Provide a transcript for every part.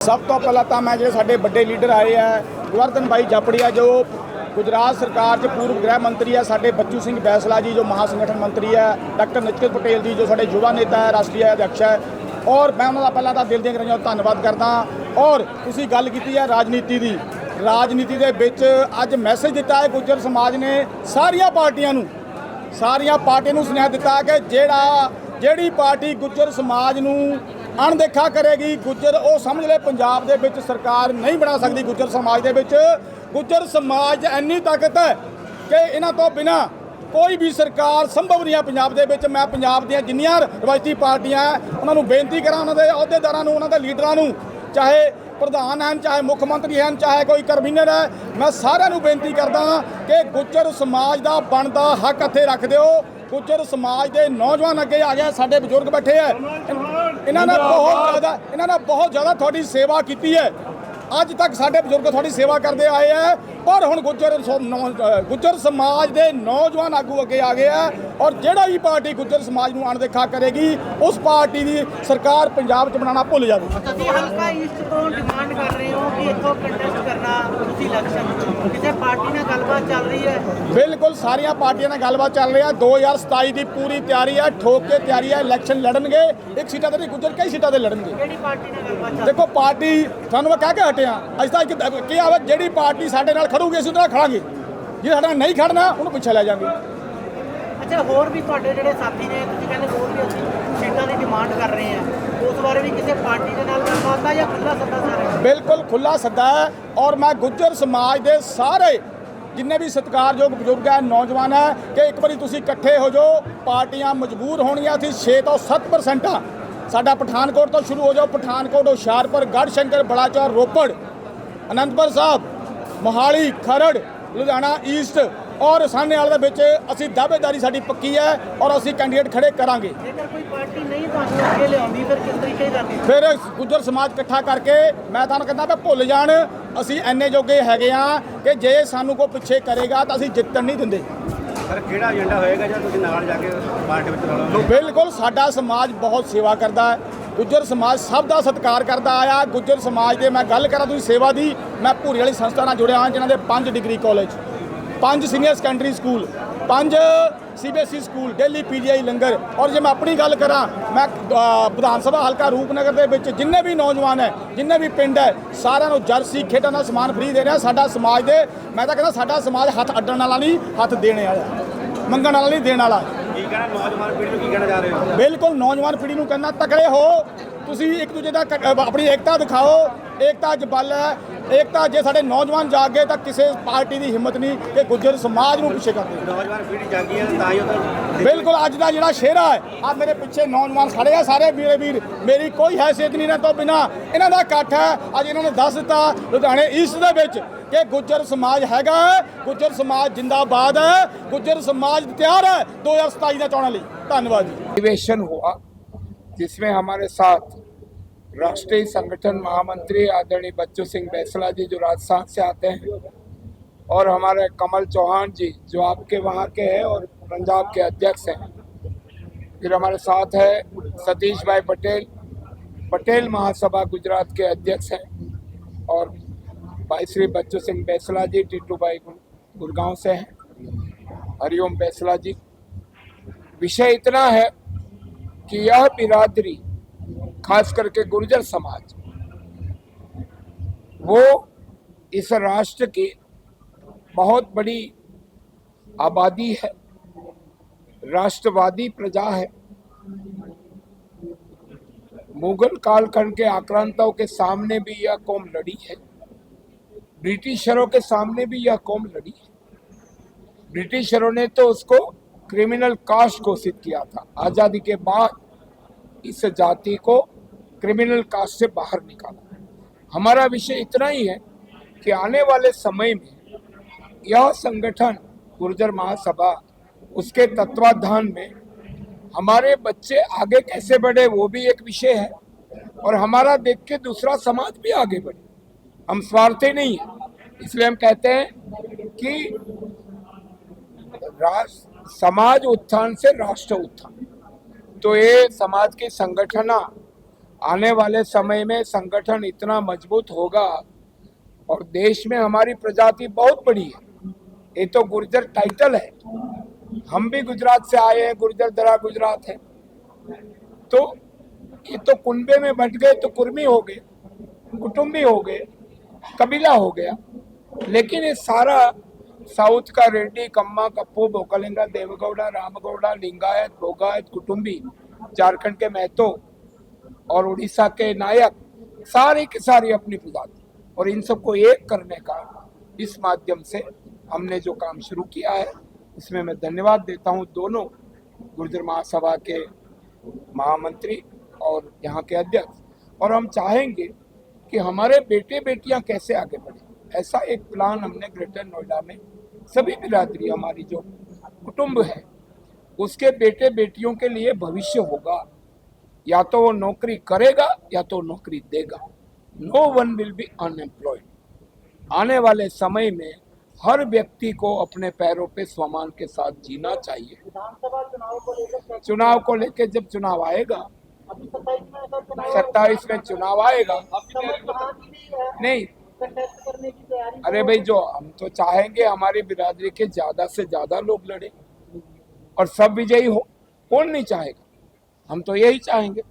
सब तो पहला तो मैं जो साढ़े बड़े लीडर आए हैं गोवर्धन भाई जापड़िया जो गुजरात सरकार के पूर्व गृह मंत्री है, साढ़े बच्चू सिंह बैसला जी जो महासंगठन मंत्री है, डॉक्टर नितिन पटेल जी जो साढ़े युवा नेता है, राष्ट्रीय अध्यक्ष है, और मैं उन्होंने पहला तो दिल दी गहराइयों धन्यवाद करदा। और तुसीं गल कीती है राजनीति की, राजनीति दे विच अज मैसेज दिता है गुज्जर समाज ने सारिया पार्टियां नूं सुनेहा दिता कि ਜਿਹੜੀ पार्टी गुज्जर समाज नूं अणदेखा करेगी, गुज्जर वो समझ ले पंजाब दे विच सरकार नहीं बना सकती। गुज्जर समाज दे विच गुज्जर समाज इन्नी ताकत है कि इन्हां तो बिना कोई भी सरकार संभव नहीं है पंजाब दे विच। मैं पंजाब दीयां जिन्नियां रवायती पार्टियां उन्हां नूं बेनती करां, उन्हां दे अहुदेदारां नूं, उन्हां दे लीडरां नूं, चाहे प्रधान हैं, चाहे मुख मंत्री हैं, चाहे कोई कन्वीनर है, मैं सारिਆਂ ਨੂੰ बेनती करदा कि गुज्जर समाज का बनता हक हथे रख दिओ। गुज्जर समाज के नौजवान अगे आ गए, साडे बजुर्ग बैठे है, इन्होंने बहुत ज़्यादा थोड़ी सेवा की है। अज तक साडे बजुर्ग थोड़ी सेवा करते आए हैं, पर हुण गुज्जर समाज के नौजवान आगू अगे आ गए हैं। और जिहड़ा भी पार्टी गुज्जर समाज को अणदेखा करेगी उस पार्टी की सरकार पंजाब च बनाना भुल जाएगी। ਤੁਸੀਂ ਹਲਕਾ ਈਸਟ ਤੋਂ ਡਿਮਾਂਡ ਕਰ ਰਹੇ ਹੋ ਕਿ ਇੱਥੋਂ ਕੰਟੈਸਟ ਕਰਨਾ ਤੁਸੀਂ ਇਲੈਕਸ਼ਨ, ਕਿਸੇ ਪਾਰਟੀ ਨਾਲ ਗੱਲਬਾਤ ਚੱਲ ਰਹੀ ਹੈ? बिल्कुल सारिया पार्टियां नाल गलबात चल रही है। 2027 की पूरी तैयारी है, ठोक के तैयारी है। इलैक्शन लड़नगे, एक सीटा तो नहीं गुज्जर कई सीटा ते लड़नगे। ਕਿਹੜੀ ਪਾਰਟੀ ਨਾਲ ਗੱਲਬਾਤ ਚੱਲ देखो पार्टी थानू मैं कह के हटे हाँ, अज तक क्या आवे जिहड़ी पार्टी साडे नाल खड़ूगी असीं उहदे नाल खड़ांगे, जे साडे नाल नहीं खड़ना उहनूं पिछे लै जांगे। ਅੱਛਾ, ਹੋਰ ਵੀ ਤੁਹਾਡੇ ਜਿਹੜੇ ਸਾਥੀ ਨੇ, ਤੁਸੀਂ ਕਹਿੰਦੇ ਹੋਰ ਵੀ ਅਸੀਂ ਸੀਟਾਂ ਦੀ ਡਿਮਾਂਡ ਕਰ ਰਹੇ ਹਾਂ, ਉਸ ਬਾਰੇ ਵੀ ਕਿਸੇ ਪਾਰਟੀ ਦੇ ਨਾਲ ਗੱਲਬਾਤ ਆ ਜਾਂ ਖੁੱਲਾ ਸੱਦਾ ਸਾਰੇ? बिल्कुल खुला सद्दा है। और मैं गुज्जर समाज के सारे जिन्ने भी सत्कारयोग बजुर्ग है, नौजवान है, कि एक बार तुसीं इकट्ठे हो जाओ। पार्टियां मजबूर होणियां सी 6 ਤੋਂ 7% आ। साडा पठानकोट तो शुरू हो जाओ, पठानकोट, हुशियारपुर, गढ़शंकर, बड़ाचौर, रोपड़, अनंतपुर साहब, मोहाली, खरड़, लुधियाना ईस्ट और सामने वाले दे विच असीं दावेदारी साडी पक्की है और असीं कैंਡੀਡੇਟ खड़े करांगे। ਜੇਕਰ ਕੋਈ ਪਾਰਟੀ ਨਹੀਂ ਤੁਹਾਨੂੰ ਅੱਗੇ ਲਿਆਉਂਦੀ ਫਿਰ ਕਿਸ ਤਰੀਕੇ ਦੀ ਕਰਨੀ? फिर गुज्जर समाज इकट्ठा करके मैं तुहानूं कहना भी भुल जाण, असीं इन्ने जोगे हैगे आ कि जे सानूं कोई पिछे करेगा तो असीं जिੱਤਣ नहीं दिंदे। सर किहड़ा एजेंडा होएगा जो तुसीं नाल जाके पार्टी विच रलोगे? बिल्कुल साडा समाज बहुत सेवा करता है, गुज्जर समाज सब का सत्कार करता आया। गुज्जर समाज के मैं गल करा तुसीं सेवा की, मैं भूरी वाली संस्था नाल जुड़िया हाँ, जिन्हां दे 5 degree college, 5 senior secondary school, 5 CBSE school, daily PGI लंगर। और जो मैं अपनी गल करा, मैं विधान सभा हल्का रूपनगर दे विच जिन्ने भी नौजवान है, जिन्ने भी पिंड है, सारिਆਂ ਨੂੰ जर्सी खेडां ਦਾ समान फ्री दे रहा। साडा समाज दे मैं तो कहना साडा समाज हथ अड्डण वाला नहीं, हथ देने वाला, मंगण वाला नहीं, देने वाला। की कहना नौजवान पीढ़ी ਨੂੰ ਕੀ ਕਹਿਣਾ ਚਾਹ ਰਹੇ ਹੋ? बिल्कुल नौजवान पीढ़ी ਨੂੰ कहना तकड़े हो, तुसीं एक दूजे ਦਾ अपनी एकता दिखाओ। एकता च बल है, एकता जे साडे नौजवान जाग गए तो किसी पार्टी की हिम्मत नहीं कि गुज्जर समाज ਨੂੰ पिछे कर दे। नौजवान पीढ़ी जागी है ਤਾਂ ਹੀ ਉਹ बिल्कुल अज का जोड़ा शेरा है, आ मेरे पिछे नौजवान खड़े हैं सारे मेरे वीर, मेरी कोई हैसियत नहीं इन्हां तो बिना, इन्हां दा इकट्ठ है। अज इन्होंने दस दिता लुधियाने ईस्ट दे विच कि गुज्जर समाज हैगा, गुज्जर समाज जिंदाबाद है, गुज्जर समाज तैयार है 2027 के चोणां लई। धन्यवाद जी। अधिवेशन हुआ जिसमें हमारे साथ राष्ट्रीय संगठन महामंत्री आदरणीय बच्चू सिंह बैसला जी जो राजस्थान से आते हैं, और हमारे कमल चौहान जी जो आपके वहाँ के हैं और पंजाब के अध्यक्ष हैं। फिर हमारे साथ है सतीश भाई पटेल, पटेल महासभा गुजरात के अध्यक्ष हैं, और भाई श्री बच्चू सिंह बैसला जी टीटू भाई गुड़गांव से हैं, हरिओम बैसला जी। विषय इतना है कि यह बिरादरी खास करके गुर्जर समाज वो इस राष्ट्र की बहुत बड़ी आबादी है, राष्ट्रवादी प्रजा है। मुगल कालखंड के आक्रांताओं के सामने भी यह कौम लड़ी है, ब्रिटिशरों के सामने भी यह कौम लड़ी है। ब्रिटिशरों ने तो उसको क्रिमिनल कास्ट घोषित किया था, आज़ादी के बाद इस जाति को क्रिमिनल कास्ट से बाहर निकाला। हमारा विषय इतना ही है कि आने वाले समय में यह संगठन गुर्जर महासभा, उसके तत्वाधान में हमारे बच्चे आगे कैसे बढ़े वो भी एक विषय है, और हमारा देख के दूसरा समाज भी आगे बढ़े। हम स्वार्थी नहीं है, इसलिए हम कहते हैं कि समाज उत्थान से राष्ट्र उत्थान। तो ये समाज की संगठना आने वाले समय में संगठन इतना मजबूत होगा और देश में हमारी प्रजाति बहुत बड़ी है। ये तो गुर्जर टाइटल है, हम भी गुजरात से आए हैं, गुर्जर दरा गुजरात है, तो ये तो कुनबे में बंट गए तो कुर्मी हो गए, कुटुंबी हो गए, कबीला हो गया। लेकिन ये सारा साउथ का रेड्डी, कम्मा, कप्पू, बोकलिंगा, देवगौड़ा, रामगौड़ा, लिंगायत, भोगायत, कुटुंबी, झारखंड के महतो और उड़ीसा के नायक, सारी की सारी अपनी प्रजाति, और इन सबको एक करने का इस माध्यम से हमने जो काम शुरू किया है, इसमें मैं धन्यवाद देता हूं दोनों गुर्जर महासभा के महामंत्री और यहाँ के अध्यक्ष। और हम चाहेंगे कि हमारे बेटे बेटियां कैसे आगे बढ़े, ऐसा एक प्लान हमने ग्रेटर नोएडा में सभी बिरादरी, हमारी जो कुटुंब है उसके बेटे बेटियों के लिए भविष्य होगा। या तो वो नौकरी करेगा या तो नौकरी देगा। No one will be unemployed. आने वाले समय में हर व्यक्ति को अपने पैरों पे स्वाभिमान के साथ जीना चाहिए। विधानसभा चुनाव को लेकर जब चुनाव आएगा, अभी 27 में ऐसा चुनाव 27 में चुनाव आएगा, नहीं कंटेस्ट करने की तैयारी। अरे भाई, जो हम तो चाहेंगे हमारी बिरादरी के ज्यादा से ज्यादा लोग लड़े और सब विजयी हो, कौन नहीं चाहेगा, हम तो यही चाहेंगे।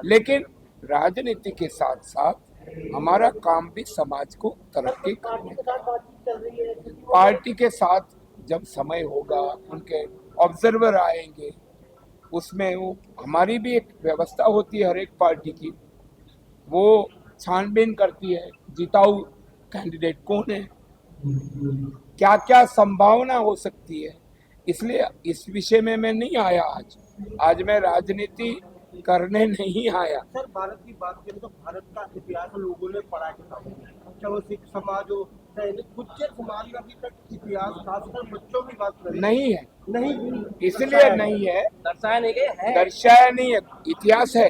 लेकिन राजनीति के साथ साथ हमारा काम भी समाज को तरक्की करने का। बातचीत चल रही है पार्टी के साथ जब समय होगा, उनके ऑब्जर्वर आएंगे, उसमें वो हमारी भी एक व्यवस्था होती है हर एक पार्टी की, वो छानबीन करती है जिताऊ कैंडिडेट कौन है, क्या क्या संभावना हो सकती है। इसलिए इस विषय में मैं नहीं आया आज मैं राजनीति करने नहीं आया। सर, भारत की बात करें तो भारत का इतिहास लोगों ने पढ़ा के सामने, चाहे वो सिख समाज हो, चाहे गुज्जर समाज में अभी तक इतिहास, खासकर बच्चों की बात करें, नहीं है, नहीं, इसलिए नहीं है, दर्शाया नहीं गया, दर्शाया नहीं है, इतिहास है।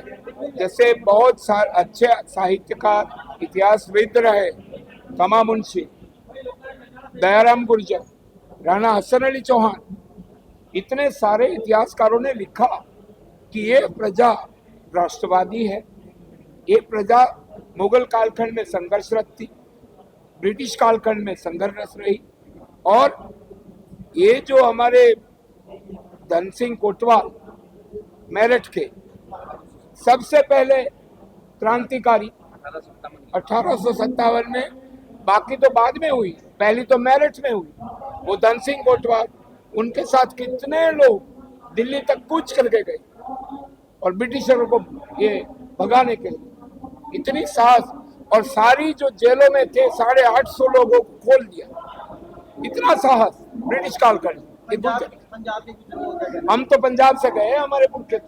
जैसे बहुत सारे अच्छे साहित्यकार इतिहासविद रहे, कमा मुंशी, दयाराम गुर्जर, राणा हसन अली चौहान, इतने सारे इतिहासकारों ने लिखा कि ये प्रजा राष्ट्रवादी है, ये प्रजा मुगल कालखंड में संघर्षरत थी, ब्रिटिश कालखंड में संघर्षरत रही, और ये जो हमारे धन सिंह कोटवाल मेरठ के सबसे पहले क्रांतिकारी 1857 में, बाकी तो बाद में हुई, पहली तो मेरठ में हुई, वो धन सिंह कोटवाल, उनके साथ कितने लोग दिल्ली तक कूच करके गए और ब्रिटिशरों को ये भगाने के लिए इतनी साहस, और सारी जो जेलों में थे 850 लोगों को खोल दिया, इतना साहस ब्रिटिश कालखंड। पंजाब के हम तो पंजाब से गए, हमारे पुरखे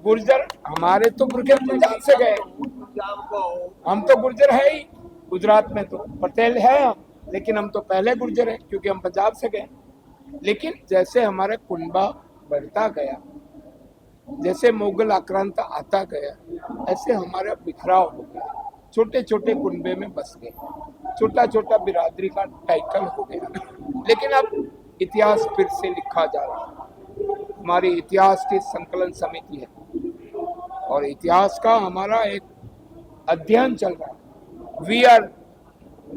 गुर्जर, हमारे तो पुरखे पंजाब से गए, हम तो गुर्जर है ही, गुजरात में तो पटेल है हम, लेकिन हम तो पहले गुर्जर हैं क्योंकि हम पंजाब से गए। लेकिन जैसे हमारा कुनबा बढ़ता गया, जैसे मुगल आक्रांता आता गया, ऐसे हमारा बिखराव हो गया, छोटे छोटे कुनबे में बस गए, छोटा छोटा बिरादरी का टाइटल हो गया। लेकिन अब इतिहास फिर से लिखा जा रहा है, हमारी इतिहास की संकलन समिति है और इतिहास का हमारा एक अध्ययन चल रहा है। वी आर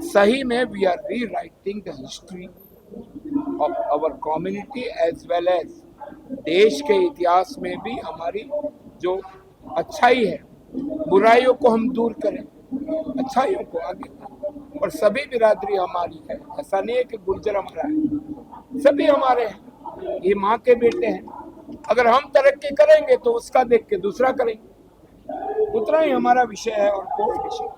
सही में we are rewriting the history of our community as well as देश के इतिहास में भी हमारी जो अच्छाई है, बुराइयों को हम दूर करें, अच्छाइयों को आगे करें। और सभी बिरादरी हमारी है, ऐसा नहीं है कि गुर्जर हमारा है, सभी हमारे हैं, ये माँ के बेटे हैं। अगर हम तरक्की करेंगे तो उसका देख के दूसरा करेंगे, उतना ही हमारा विषय है और कोई विषय